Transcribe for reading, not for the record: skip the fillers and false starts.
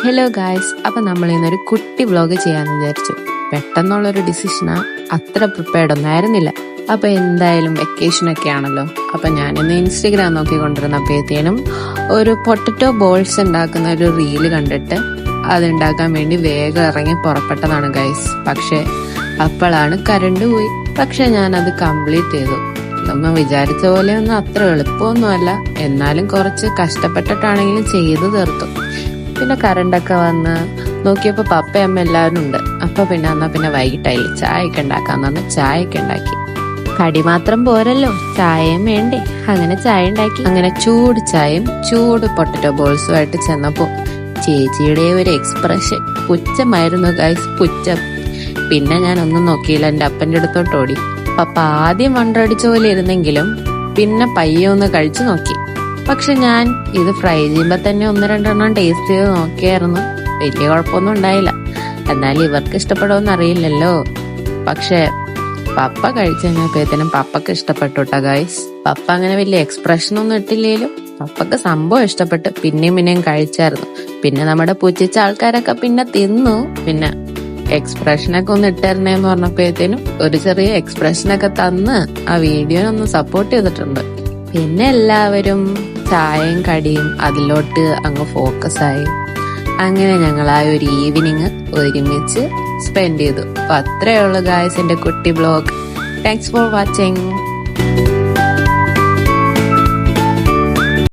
Hello guys, അപ്പൊ നമ്മൾ ഇന്നൊരു കുട്ടി വ്ലോഗ് ചെയ്യാന്ന് വിചാരിച്ചു. പെട്ടെന്നുള്ളൊരു ഡിസിഷനാ, അത്ര പ്രിപ്പയർഡ് ഒന്നും ആയിരുന്നില്ല. അപ്പൊ എന്തായാലും വെക്കേഷൻ ഒക്കെ ആണല്ലോ. അപ്പൊ ഞാനിന്ന് ഇൻസ്റ്റഗ്രാം നോക്കിക്കൊണ്ടിരുന്നപ്പോഴത്തേനും ഒരു പൊട്ടറ്റോ ബോൾസ് ഉണ്ടാക്കുന്ന ഒരു റീല് കണ്ടിട്ട് അതുണ്ടാക്കാൻ വേണ്ടി വേഗം ഇറങ്ങി പുറപ്പെട്ടതാണ് ഗൈസ്. പക്ഷെ അപ്പോഴാണ് കറണ്ട് പോയി. പക്ഷെ ഞാനത് കംപ്ലീറ്റ് ചെയ്തു. നമ്മൾ വിചാരിച്ച പോലെ ഒന്നും അത്ര എളുപ്പമൊന്നുമല്ല, എന്നാലും കുറച്ച് കഷ്ടപ്പെട്ടിട്ടാണെങ്കിലും ചെയ്തു തീർത്തു. പിന്നെ കറണ്ടൊക്കെ വന്ന് നോക്കിയപ്പോ പപ്പയും അമ്മ എല്ലാവരും ഉണ്ട്. അപ്പൊ എന്നാ പിന്നെ വൈകിട്ടായില്ലേ, ചായയൊക്കെ ഉണ്ടാക്കാന്ന് പറഞ്ഞ് ചായയൊക്കെ ഉണ്ടാക്കി. കടി മാത്രം പോരല്ലോ, ചായയും വേണ്ടേ. അങ്ങനെ ചായ ഉണ്ടാക്കി. അങ്ങനെ ചൂട് ചായയും ചൂട് പൊട്ടറ്റോ ബോൾസുമായിട്ട് ചെന്നപ്പോ ചേച്ചിയുടെ ഒരു എക്സ്പ്രഷൻ പുച്ഛമായിരുന്നു ഗൈസ്, പുച്ഛം. പിന്നെ ഞാൻ ഒന്നും നോക്കിയില്ല, എന്റെ അപ്പന്റെ അടുത്തോട്ട് ഓടി. പപ്പ ആദ്യം വണ്ടടിച്ച പോലെ ഇരുന്നെങ്കിലും പിന്നെ പയ്യെ ഒന്ന് കഴിച്ചു നോക്കി. പക്ഷെ ഞാൻ ഇത് ഫ്രൈ ചെയ്യുമ്പോ തന്നെ 1-2 ടേസ്റ്റ് ചെയ്ത് നോക്കിയായിരുന്നു. വലിയ കുഴപ്പമൊന്നും ഉണ്ടായില്ല. എന്നാലും ഇവർക്ക് ഇഷ്ടപ്പെടുമെന്ന് അറിയില്ലല്ലോ. പക്ഷെ പപ്പ കഴിച്ചു കഴിഞ്ഞപ്പോഴത്തേനും പപ്പക്ക് ഇഷ്ടപ്പെട്ടു കേട്ടോ ഗൈസ്. പപ്പ അങ്ങനെ വലിയ എക്സ്പ്രഷൻ ഒന്നും ഇട്ടില്ലേലും പപ്പക്ക് സംഭവം ഇഷ്ടപ്പെട്ട് പിന്നെയും കഴിച്ചായിരുന്നു. പിന്നെ നമ്മുടെ പുച്ഛിച്ച ആൾക്കാരൊക്കെ പിന്നെ തിന്നു. പിന്നെ എക്സ്പ്രഷനൊക്കെ ഒന്ന് ഇട്ടേരണേന്ന് പറഞ്ഞപ്പോഴത്തേനും ഒരു ചെറിയ എക്സ്പ്രഷനൊക്കെ തന്ന് ആ വീഡിയോനൊന്ന് സപ്പോർട്ട് ചെയ്തിട്ടുണ്ട്. പിന്നെ എല്ലാവരും ചായയും കടിയും അതിലോട്ട് അങ്ങ് ഫോക്കസ് ആയി. അങ്ങനെ ഞങ്ങൾ ആ ഒരു ഈവനിങ് ഒരുമിച്ച് സ്പെൻഡ് ചെയ്തു. അപ്പൊ അത്രേ ഉള്ളൂ ഗായ്സ് എന്റെ കുട്ടി ബ്ലോഗ്. Thanks for watching.